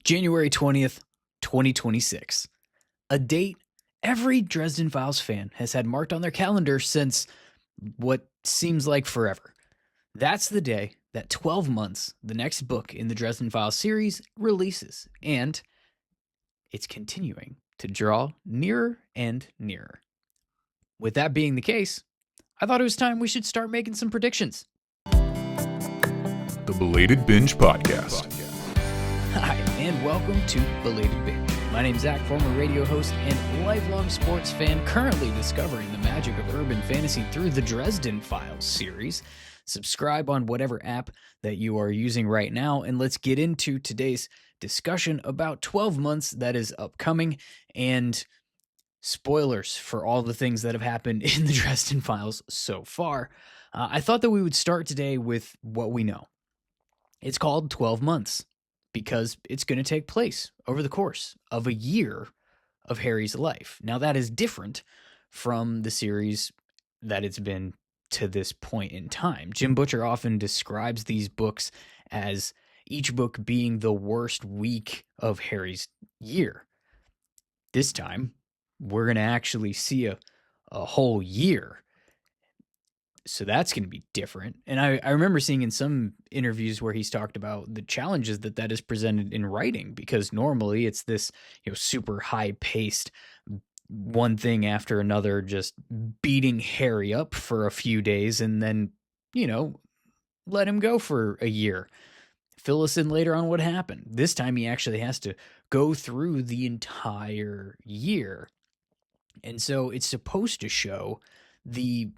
January 20th, 2026. A date every Dresden Files fan has had marked on their calendar since what seems like forever. That's the day that 12 Months, the next book in the Dresden Files series, releases, and it's continuing to draw nearer and nearer. With that being the case, I thought it was time we should start making some predictions. The Belated Binge Podcast. Hi, and welcome to Belated Binge. My name's Zach, former radio host and lifelong sports fan, currently discovering the magic of urban fantasy through the Dresden Files series. Subscribe on whatever app that you are using right now, and let's get into today's discussion about 12 Months that is upcoming, and spoilers for all the things that have happened in the Dresden Files so far. I thought that we would start today with what we know. It's called 12 Months. Because it's going to take place over the course of a year of Harry's life. Now, that is different from the series that it's been to this point in time. Jim Butcher often describes these books as each book being the worst week of Harry's year. This time, we're going to actually see a whole year. So that's going to be different. And I remember seeing in some interviews where he's talked about the challenges that is presented in writing, because normally it's this, super high-paced one thing after another, just beating Harry up for a few days and then, let him go for a year. Fill us in later on what happened. This time he actually has to go through the entire year. And so it's supposed to show the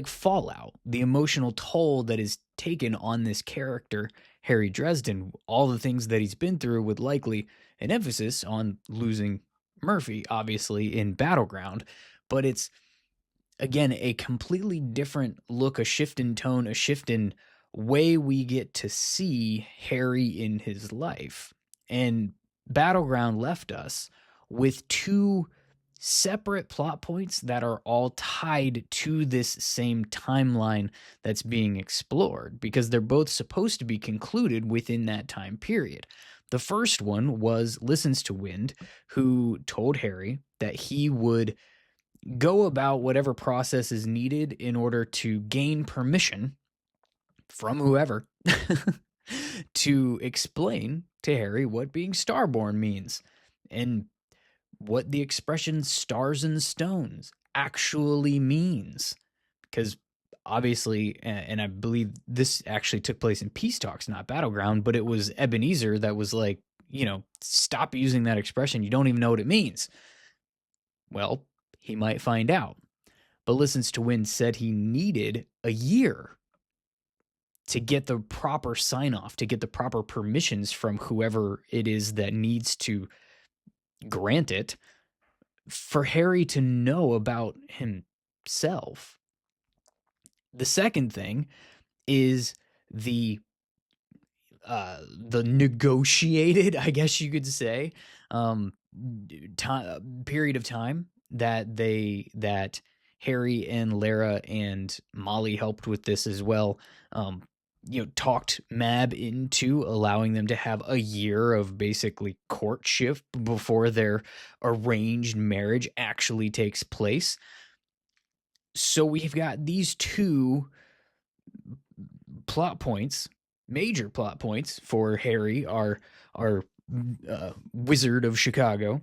fallout, the emotional toll that is taken on this character, Harry Dresden, all the things that he's been through, with likely an emphasis on losing Murphy, obviously, in Battleground. But it's, again, a completely different look, a shift in tone, a shift in way we get to see Harry in his life. And Battleground left us with two separate plot points that are all tied to this same timeline that's being explored, because they're both supposed to be concluded within that time period. The first one was Listens to Wind, who told Harry that he would go about whatever process is needed in order to gain permission from whoever to explain to Harry what being starborn means, and what the expression stars and stones actually means. Because obviously, and I believe this actually took place in Peace Talks, not Battleground, but it was Ebenezer that was like, stop using that expression. You don't even know what it means. Well, he might find out. But Listens to Wind said he needed a year to get the proper sign-off, to get the proper permissions from whoever it is that needs to grant it, for Harry to know about himself. The second thing is the negotiated, I guess you could say, period of time that Harry and Lara and Molly helped with this as well. Talked Mab into allowing them to have a year of basically courtship before their arranged marriage actually takes place. So we've got these two plot points, major plot points for Harry, our Wizard of Chicago,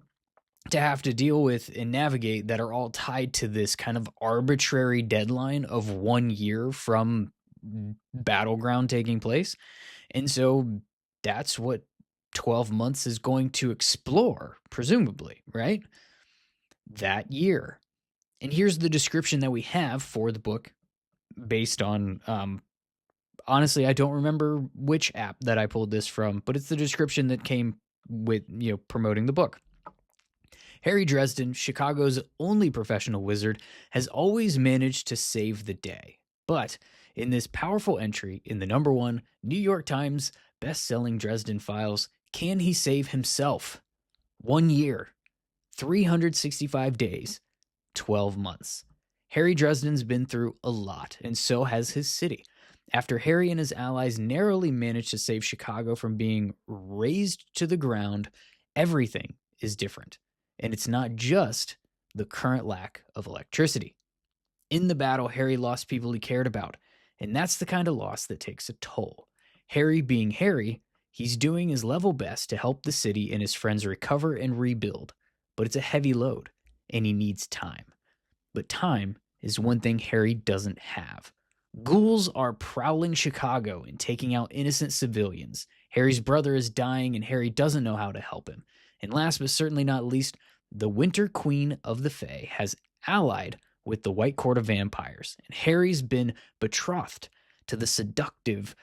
to have to deal with and navigate, that are all tied to this kind of arbitrary deadline of 1 year from Battleground taking place. And so that's what 12 Months is going to explore, presumably, right? That year. And here's the description that we have for the book, based on, honestly, I don't remember which app that I pulled this from, but it's the description that came with, promoting the book. Harry Dresden, Chicago's only professional wizard, has always managed to save the day. But in this powerful entry in the #1 New York Times best-selling Dresden Files, can he save himself? 1 year, 365 days, 12 months. Harry Dresden's been through a lot, and so has his city. After Harry and his allies narrowly managed to save Chicago from being razed to the ground, everything is different. And it's not just the current lack of electricity. In the battle, Harry lost people he cared about, and that's the kind of loss that takes a toll. Harry being Harry, he's doing his level best to help the city and his friends recover and rebuild, but it's a heavy load, and he needs time. But time is one thing Harry doesn't have. Ghouls are prowling Chicago and taking out innocent civilians. Harry's brother is dying, and Harry doesn't know how to help him. And last but certainly not least, the Winter Queen of the Fae has allied with the White Court of Vampires, and Harry's been betrothed to the seductive,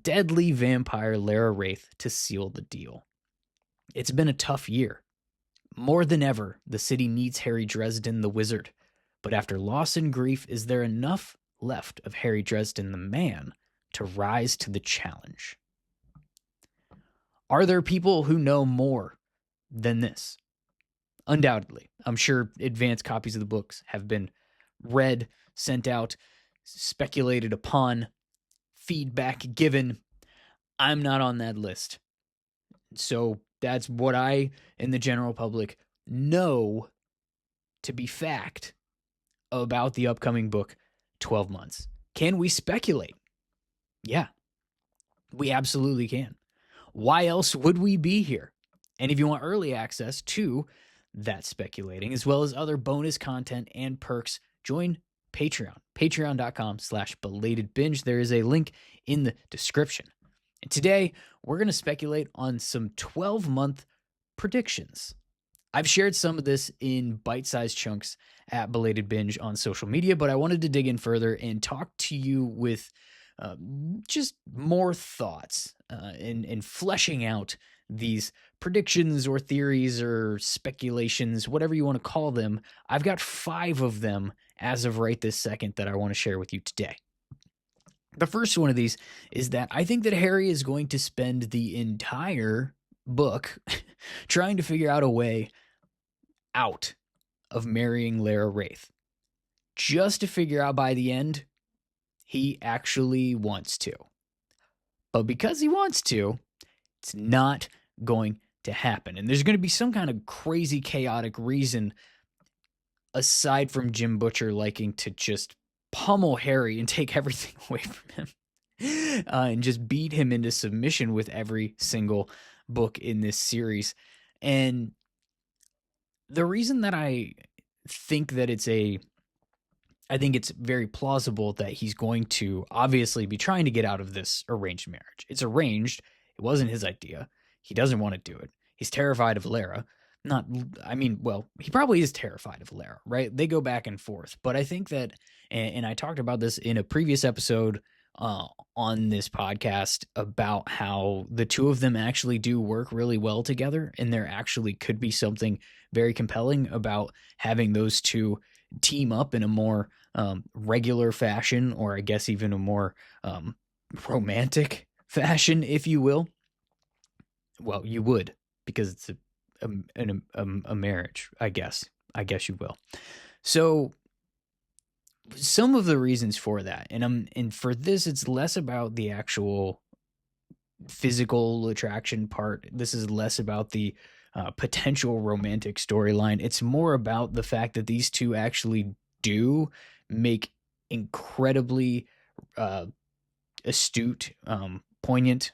deadly vampire Lara Wraith to seal the deal. It's been a tough year. More than ever, the city needs Harry Dresden the Wizard. But after loss and grief, is there enough left of Harry Dresden the man to rise to the challenge? Are there people who know more than this? Undoubtedly. I'm sure advanced copies of the books have been read, sent out, speculated upon, feedback given. I'm not on that list. So that's what I and the general public know to be fact about the upcoming book, 12 Months. Can we speculate? Yeah, we absolutely can. Why else would we be here? And if you want early access to that speculating, as well as other bonus content and perks, join Patreon, patreon.com/belatedbinge. There is a link in the description. And today, we're going to speculate on some 12-month predictions. I've shared some of this in bite-sized chunks at Belated Binge on social media, but I wanted to dig in further and talk to you with just more thoughts and fleshing out these predictions or theories or speculations, whatever you want to call them. I've got 5 of them as of right this second that I want to share with you today. The first one of these is that I think that Harry is going to spend the entire book trying to figure out a way out of marrying Lara Wraith, just to figure out by the end he actually wants to. But because he wants to, it's not going to happen. And there's going to be some kind of crazy, chaotic reason aside from Jim Butcher liking to just pummel Harry and take everything away from him and just beat him into submission with every single book in this series. And the reason that I think that I think it's very plausible that he's going to obviously be trying to get out of this arranged marriage. It's arranged. It wasn't his idea. He doesn't want to do it. He's terrified of Lara. He probably is terrified of Lara, right? They go back and forth. But I think that, and I talked about this in a previous episode on this podcast about how the two of them actually do work really well together, and there actually could be something very compelling about having those two team up in a more regular fashion, or I guess even a more romantic fashion, if you will. Well, you would, because it's a marriage, I guess you will. So some of the reasons for that, and for this, it's less about the actual physical attraction part. This is less about the potential romantic storyline. It's more about the fact that these two actually do make incredibly astute, poignant,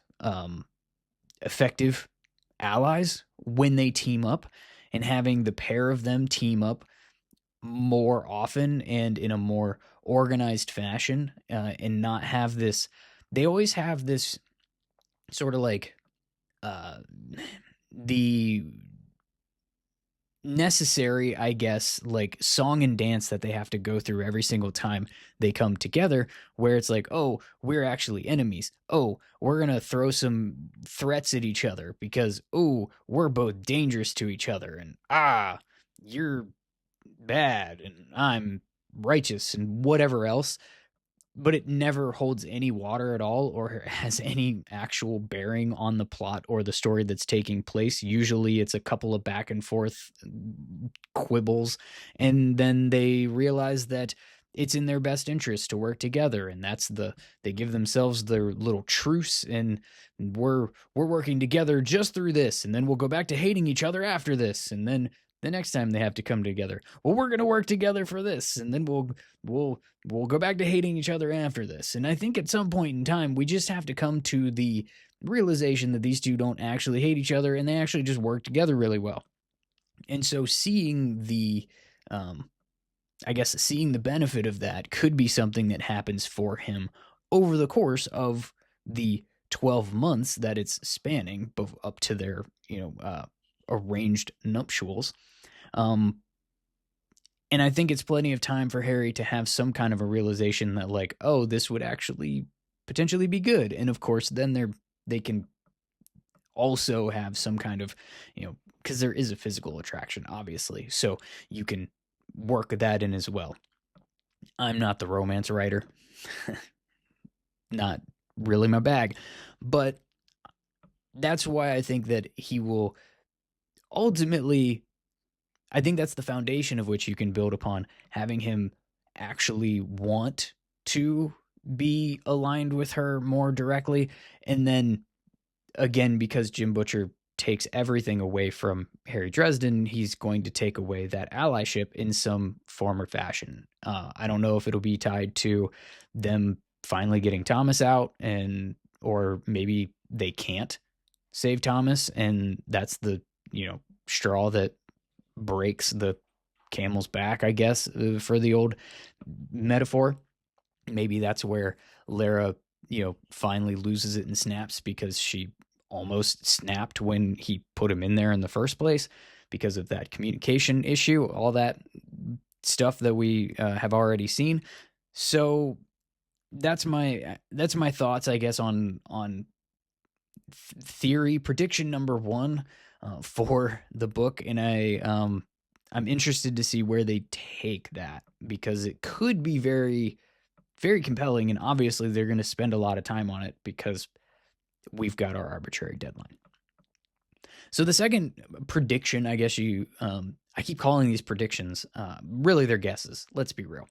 effective allies when they team up, and having the pair of them team up more often and in a more organized fashion, and not have this. They always have this sort of like the necessary, I guess, like song and dance that they have to go through every single time they come together, where it's like, oh, we're actually enemies. Oh, we're going to throw some threats at each other because, oh, we're both dangerous to each other. And, you're bad and I'm righteous and whatever else. But it never holds any water at all or has any actual bearing on the plot or the story that's taking place. Usually it's a couple of back and forth quibbles, and then they realize that it's in their best interest to work together, and they give themselves their little truce, and we're working together just through this, and then we'll go back to hating each other after this, and then the next time they have to come together, well, we're going to work together for this, and then we'll go back to hating each other after this. And I think at some point in time we just have to come to the realization that these two don't actually hate each other, and they actually just work together really well. And so seeing the seeing the benefit of that could be something that happens for him over the course of the 12 months that it's spanning up to their, arranged nuptials. And I think it's plenty of time for Harry to have some kind of a realization that, like, oh, this would actually potentially be good. And of course, then they can also have some kind of, because there is a physical attraction, obviously. So you can work that in as well. I'm not the romance writer. Not really my bag. But that's why I think that he will ultimately, I think that's the foundation of which you can build upon, having him actually want to be aligned with her more directly. And then again, because Jim Butcher takes everything away from Harry Dresden, he's going to take away that allyship in some form or fashion. I don't know if it'll be tied to them finally getting Thomas out, or maybe they can't save Thomas, and that's the straw that breaks the camel's back, I guess, for the old metaphor. Maybe that's where Lara finally loses it and snaps, because she almost snapped when he put him in there in the first place because of that communication issue, all that stuff that we have already seen. So that's my thoughts, I guess, on theory prediction number 1 for the book. And I'm interested to see where they take that, because it could be very, very compelling. And obviously they're going to spend a lot of time on it because we've got our arbitrary deadline. So the second prediction, I guess I keep calling these predictions, really they're guesses, let's be real,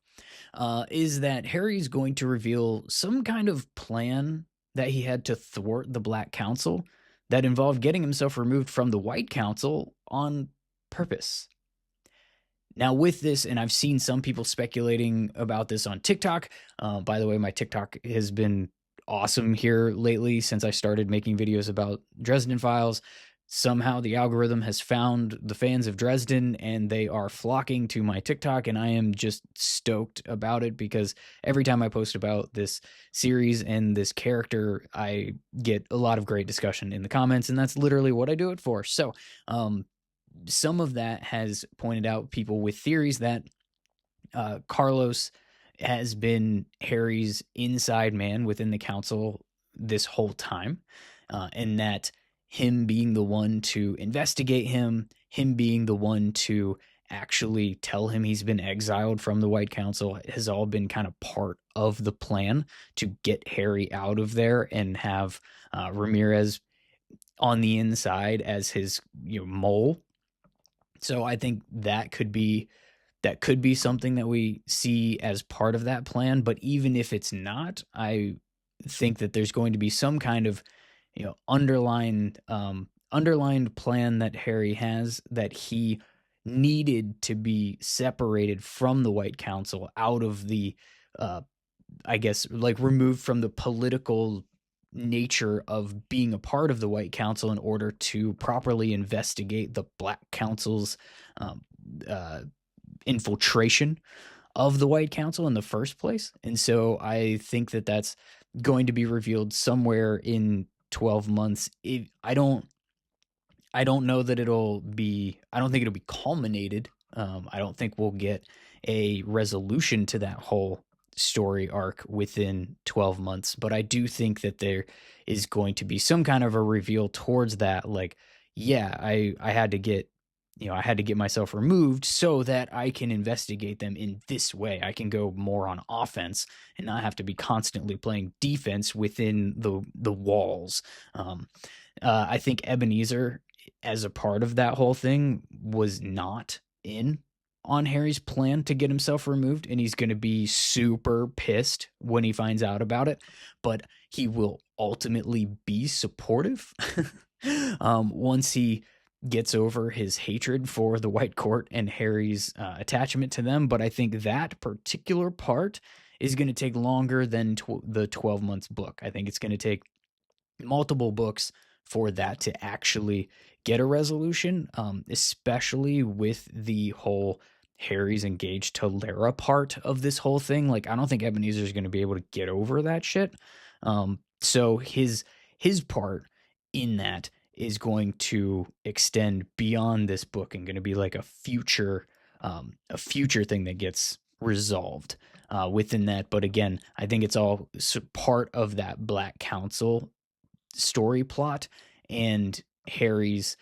is that Harry's going to reveal some kind of plan that he had to thwart the Black Council that involved getting himself removed from the White Council on purpose. Now with this, and I've seen some people speculating about this on TikTok. By the way, my TikTok has been awesome here lately since I started making videos about Dresden Files. Somehow the algorithm has found the fans of Dresden, and they are flocking to my TikTok, and I am just stoked about it, because every time I post about this series and this character, I get a lot of great discussion in the comments, and that's literally what I do it for. So some of that has pointed out people with theories that Carlos has been Harry's inside man within the council this whole time, and that him being the one to investigate him being the one to actually tell him he's been exiled from the White Council, has all been kind of part of the plan to get Harry out of there and have Ramirez on the inside as his mole. So I think that could be something that we see as part of that plan. But even if it's not, I think that there's going to be some kind of underlined plan that Harry has, that he needed to be separated from the White Council, out of the removed from the political nature of being a part of the White Council, in order to properly investigate the Black Council's infiltration of the White Council in the first place. And so I think that that's going to be revealed somewhere in 12 months. I don't know that I don't think it'll be culminated. I don't think we'll get a resolution to that whole story arc within 12 months, but I do think that there is going to be some kind of a reveal towards that. Like, yeah, I had to get myself removed so that I can investigate them in this way. I can go more on offense and not have to be constantly playing defense within the walls. I think Ebenezer, as a part of that whole thing, was not in on Harry's plan to get himself removed, and he's going to be super pissed when he finds out about it, but he will ultimately be supportive once he gets over his hatred for the White Court and Harry's attachment to them. But I think that particular part is going to take longer than the 12 months book. I think it's going to take multiple books for that to actually get a resolution, especially with the whole Harry's engaged to Lara part of this whole thing. Like, I don't think Ebenezer is going to be able to get over that shit. So his part in that is going to extend beyond this book and going to be like a future thing that gets resolved within that. But again, I think it's all part of that Black Council story plot and Harry's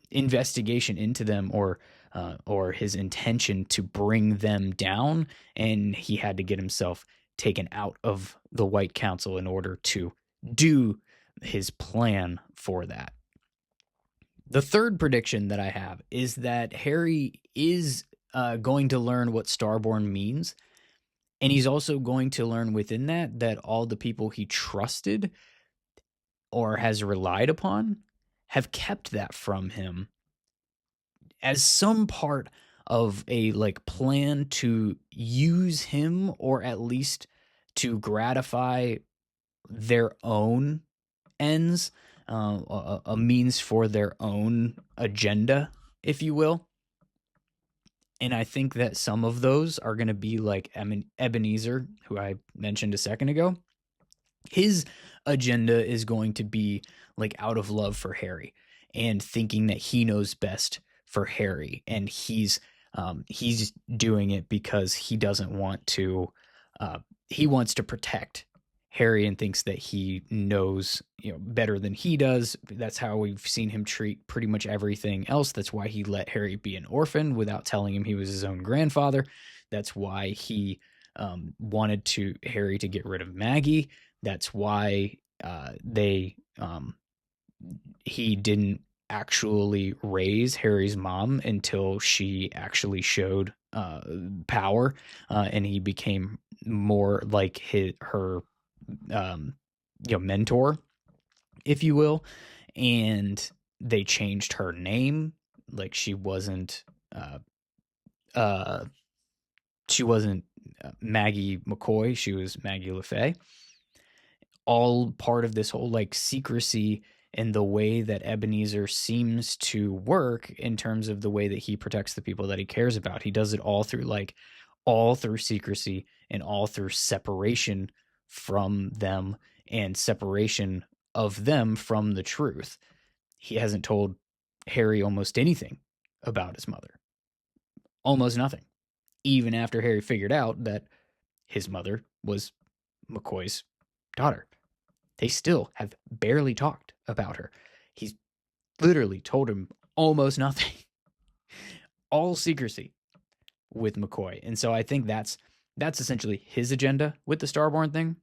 investigation into them, or his intention to bring them down, and he had to get himself taken out of the White Council in order to do his plan for that. The third prediction that I have is that Harry is going to learn what Starborn means, and he's also going to learn within that all the people he trusted or has relied upon have kept that from him as some part of a like plan to use him, or at least to gratify their own ends, a means for their own agenda, if you will. And I think that some of those are going to be like Ebenezer, who I mentioned a second ago. His agenda is going to be like out of love for Harry and thinking that he knows best for Harry. And he's doing it because he doesn't want to, he wants to protect Harry and thinks that he knows, better than he does. That's how we've seen him treat pretty much everything else. That's why he let Harry be an orphan without telling him he was his own grandfather. That's why he wanted Harry to get rid of Maggie. That's why he didn't actually raise Harry's mom until she actually showed power, and he became more like her mentor, if you will. And they changed her name. Like, she wasn't Maggie McCoy. She was Maggie LeFay. All part of this whole like secrecy and the way that Ebenezer seems to work in terms of the way that he protects the people that he cares about. He does it all through secrecy and all through separation from them and separation of them from the truth. He hasn't told Harry almost anything about his mother. Almost nothing. Even after Harry figured out that his mother was McCoy's daughter. They still have barely talked about her. He's literally told him almost nothing. All secrecy with McCoy. And so I think that's essentially his agenda with the Starborn thing.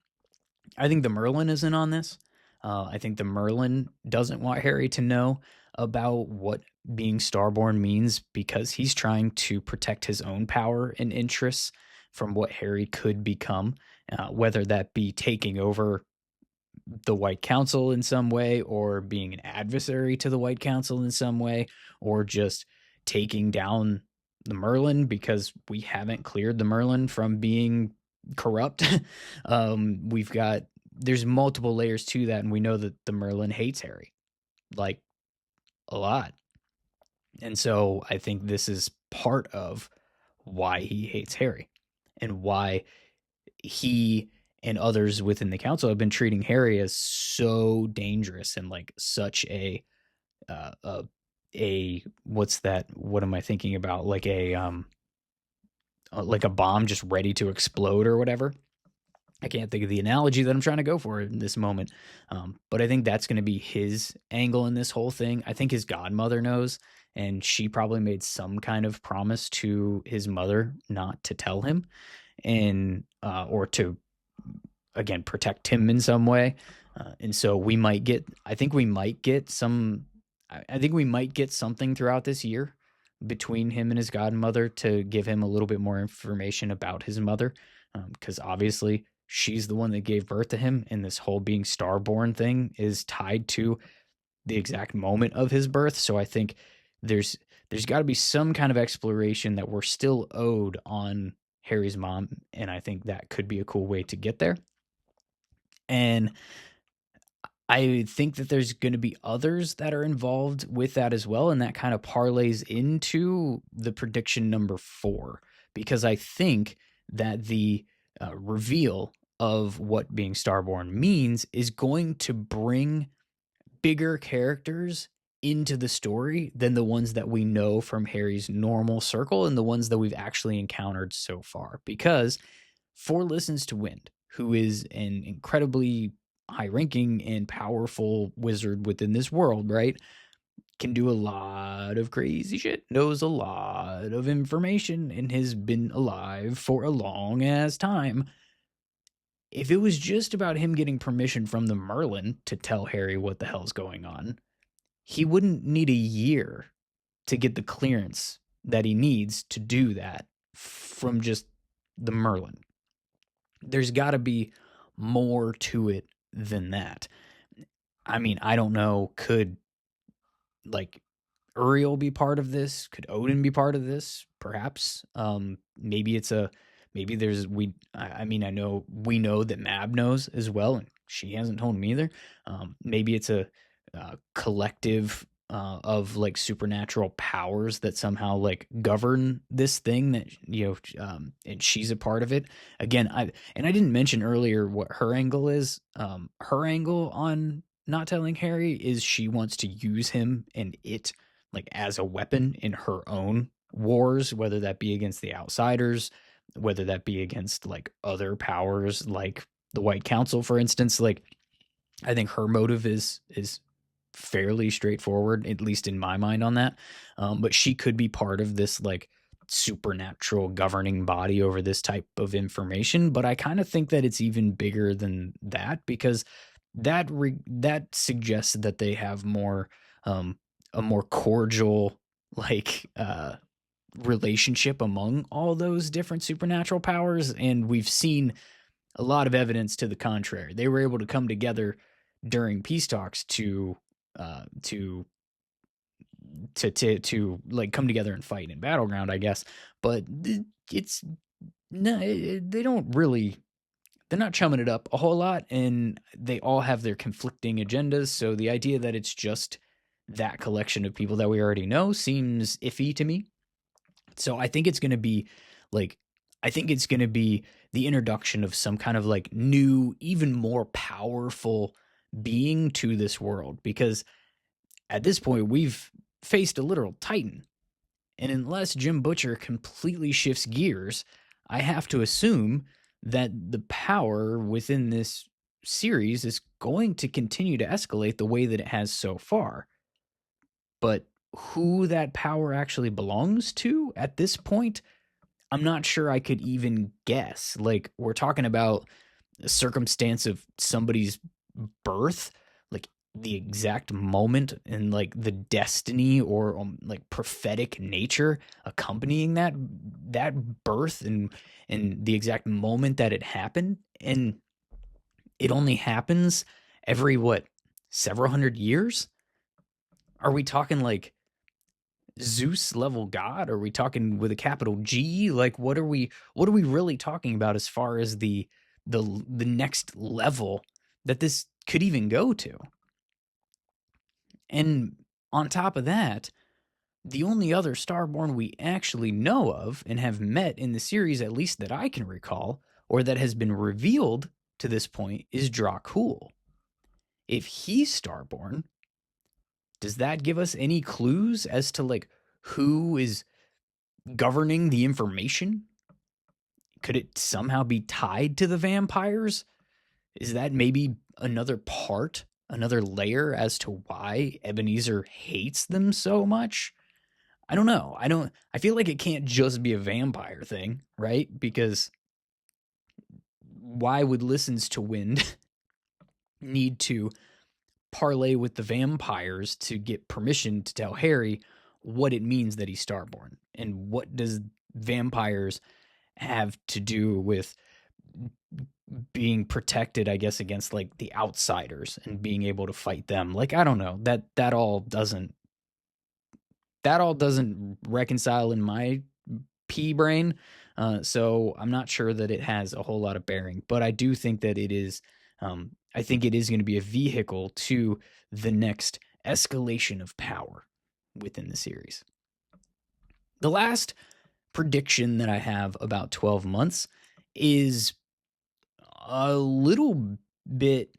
I think the Merlin is in on this. I think the Merlin doesn't want Harry to know about what being Starborn means because he's trying to protect his own power and interests from what Harry could become, whether that be taking over the White Council in some way, or being an adversary to the White Council in some way, or just taking down the Merlin, because we haven't cleared the Merlin from being corrupt. There's multiple layers to that, and we know that the Merlin hates Harry, like, a lot. And so I think this is part of why he hates Harry, and why he and others within the council have been treating Harry as so dangerous and like such a what's that? What am I thinking about? Like a bomb just ready to explode or whatever. I can't think of the analogy that I'm trying to go for in this moment. But I think that's going to be his angle in this whole thing. I think his godmother knows, and she probably made some kind of promise to his mother not to tell him, and or to, again, protect him in some way. And so I think we might get something throughout this year between him and his godmother to give him a little bit more information about his mother, because obviously she's the one that gave birth to him, and this whole being starborn thing is tied to the exact moment of his birth. So I think there's there's got to be some kind of exploration that we're still owed on Harry's mom, and I think that could be a cool way to get there. And I think that there's going to be others that are involved with that as well, and that kind of parlays into the prediction number 4, because I think that the reveal of what being starborn means is going to bring bigger characters into the story than the ones that we know from Harry's normal circle and the ones that we've actually encountered so far. Because Four Listens to Wind, who is an incredibly high ranking and powerful wizard within this world, right? Can do a lot of crazy shit, knows a lot of information, and has been alive for a long ass time. If it was just about him getting permission from the Merlin to tell Harry what the hell's going on, he wouldn't need a year to get the clearance that he needs to do that from just the Merlin. There's got to be more to it than that. I mean, I don't know. Could like Uriel be part of this? Could Odin be part of this? Perhaps. Maybe it's a maybe there's I mean, I know we know that Mab knows as well, and she hasn't told me either. Maybe it's a collective of like supernatural powers that somehow like govern this thing that and she's a part of it. Again, I didn't mention earlier what her angle is. Her angle on not telling Harry is she wants to use him and it like as a weapon in her own wars, whether that be against the outsiders, whether that be against like other powers like the White Council, for instance. Like, I think her motive is fairly straightforward, at least in my mind on that. But she could be part of this like supernatural governing body over this type of information. But I kind of think that it's even bigger than that, because that suggests that they have more a more cordial like relationship among all those different supernatural powers, and we've seen a lot of evidence to the contrary. They were able to come together during peace talks to like come together and fight in Battleground, I guess. But it's no, they don't really. They're not chumming it up a whole lot, and they all have their conflicting agendas. So the idea that it's just that collection of people that we already know seems iffy to me. So I think it's going to be like, I think it's going to be the introduction of some kind of like new, even more powerful being to this world, because at this point we've faced a literal titan. And unless Jim Butcher completely shifts gears, I have to assume that the power within this series is going to continue to escalate the way that it has so far. But who that power actually belongs to at this point, I'm not sure I could even guess. Like, we're talking about a circumstance of somebody's birth, like the exact moment and like the destiny or like prophetic nature accompanying that birth and the exact moment that it happened. And it only happens every several hundred years. Are we talking like Zeus level god? Are we talking with a capital G? Like, what are we really talking about as far as the next level that this could even go to? And on top of that, the only other Starborn we actually know of and have met in the series, at least that I can recall, or that has been revealed to this point, is Dracul. If he's Starborn, does that give us any clues as to like who is governing the information? Could it somehow be tied to the vampires? Is that maybe another part, another layer as to why Ebenezer hates them so much? I don't know. I feel like it can't just be a vampire thing, right? Because why would Listens to Wind need to parlay with the vampires to get permission to tell Harry what it means that he's starborn, and what does vampires have to do with being protected, I guess, against like the outsiders and being able to fight them. Like, I don't know, that all doesn't reconcile in my pea brain. So I'm not sure that it has a whole lot of bearing, but I do think that it is. I think it is going to be a vehicle to the next escalation of power within the series. The last prediction that I have about 12 months is a little bit.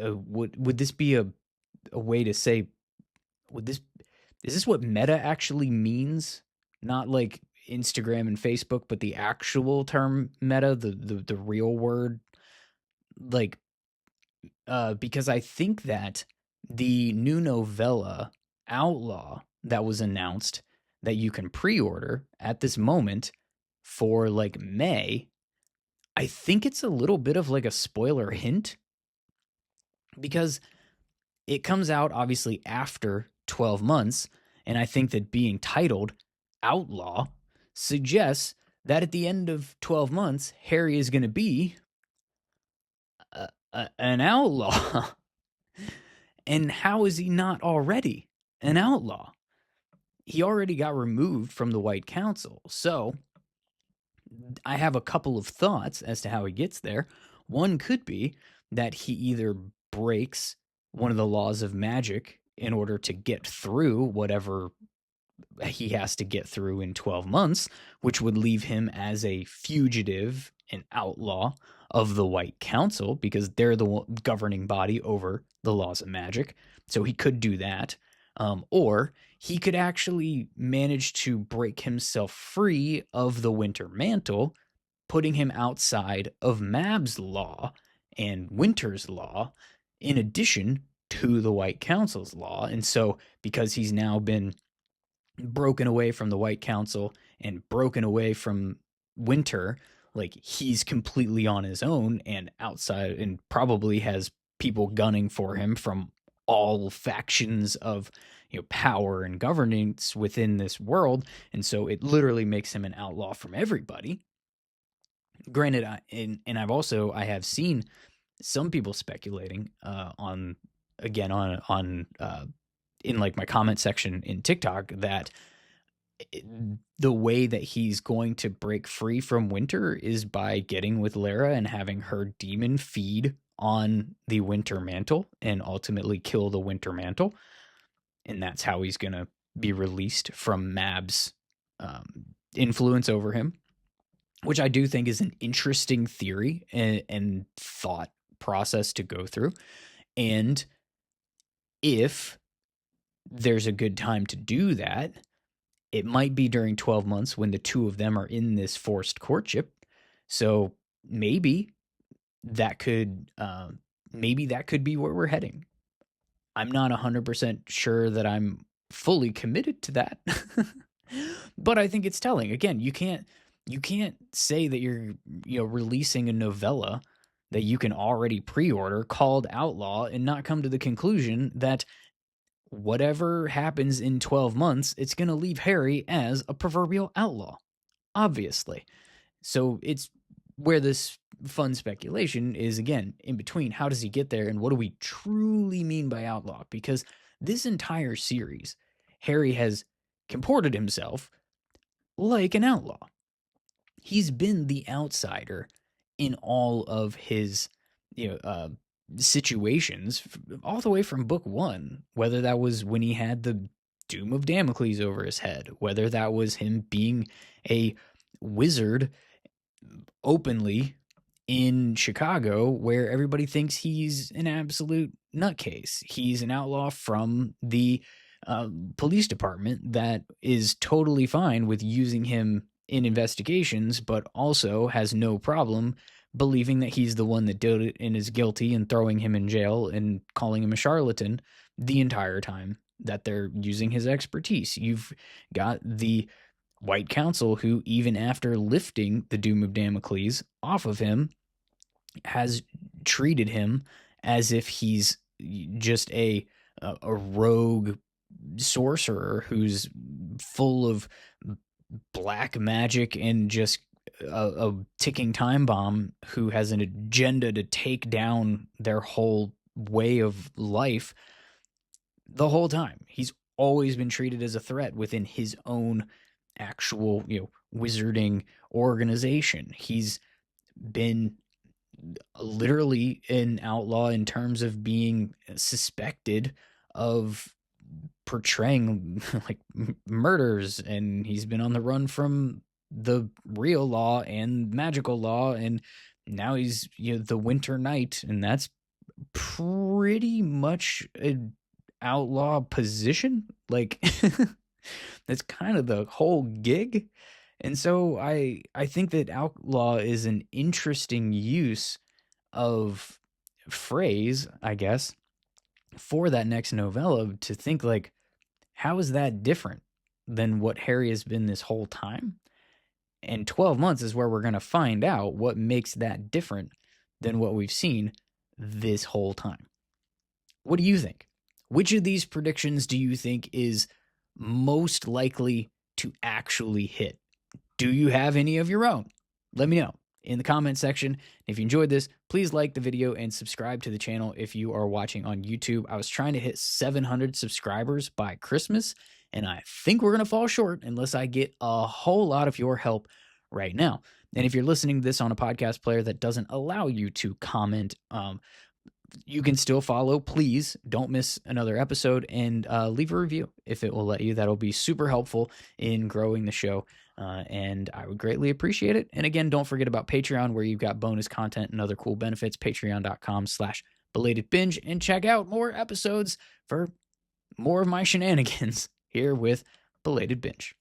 Would this be a way to say? Is this what meta actually means? Not like Instagram and Facebook, but the actual term meta, the real word. Like, because I think that the new novella Outlaw that was announced that you can pre-order at this moment for like May, I think it's a little bit of like a spoiler hint, because it comes out obviously after 12 months, and I think that being titled Outlaw suggests that at the end of 12 months, Harry is going to be an outlaw. And how is he not already an outlaw? He already got removed from the White Council. So I have a couple of thoughts as to how he gets there. One could be that he either breaks one of the laws of magic in order to get through whatever he has to get through in 12 months, which would leave him as a fugitive, an outlaw of the White Council, because they're the governing body over the laws of magic. So he could do that. Or he could actually manage to break himself free of the Winter Mantle, putting him outside of Mab's law and Winter's law, in addition to the White Council's law. And so because he's now been broken away from the White Council and broken away from Winter, like, he's completely on his own and outside, and probably has people gunning for him from all factions of, power and governance within this world. And so it literally makes him an outlaw from everybody. Granted, I have seen some people speculating in like my comment section in TikTok that the way that he's going to break free from Winter is by getting with Lara and having her demon feed on the Winter Mantle and ultimately kill the Winter Mantle. And that's how he's going to be released from Mab's influence over him, which I do think is an interesting theory and thought process to go through. And if there's a good time to do that, it might be during 12 months when the two of them are in this forced courtship. So maybe that could be where we're heading. I'm not 100% sure that I'm fully committed to that, but I think it's telling. Again, you can't say that you're releasing a novella that you can already pre-order called Outlaw and not come to the conclusion that whatever happens in 12 months, it's going to leave Harry as a proverbial outlaw, obviously. So it's where this fun speculation is, again, in between. How does he get there, and what do we truly mean by outlaw? Because this entire series, Harry has comported himself like an outlaw. He's been the outsider in all of his, situations, all the way from book one, whether that was when he had the Doom of Damocles over his head, whether that was him being a wizard openly in Chicago where everybody thinks he's an absolute nutcase. He's an outlaw from the police department that is totally fine with using him in investigations, but also has no problem believing that he's the one that did it and is guilty, and throwing him in jail and calling him a charlatan the entire time that they're using his expertise. You've got the White Council who, even after lifting the Doom of Damocles off of him, has treated him as if he's just a rogue sorcerer who's full of black magic and just a ticking time bomb, who has an agenda to take down their whole way of life the whole time. He's always been treated as a threat within his own actual, wizarding organization. He's been literally an outlaw in terms of being suspected of portraying like murders, and he's been on the run from the real law and magical law, and now he's the Winter Knight, and that's pretty much an outlaw position. Like that's kind of the whole gig. And so I think that outlaw is an interesting use of phrase, I guess, for that next novella, to think like, how is that different than what Harry has been this whole time? And 12 months is where we're going to find out what makes that different than what we've seen this whole time. What do you think? Which of these predictions do you think is most likely to actually hit? Do you have any of your own? Let me know in the comment section. If you enjoyed this, please like the video and subscribe to the channel if you are watching on YouTube. I was trying to hit 700 subscribers by Christmas, and I think we're going to fall short unless I get a whole lot of your help right now. And if you're listening to this on a podcast player that doesn't allow you to comment, you can still follow. Please don't miss another episode, and leave a review if it will let you. That'll be super helpful in growing the show, and I would greatly appreciate it. And again, don't forget about Patreon, where you've got bonus content and other cool benefits. Patreon.com/belatedbinge, and check out more episodes for more of my shenanigans here with Belated Binge.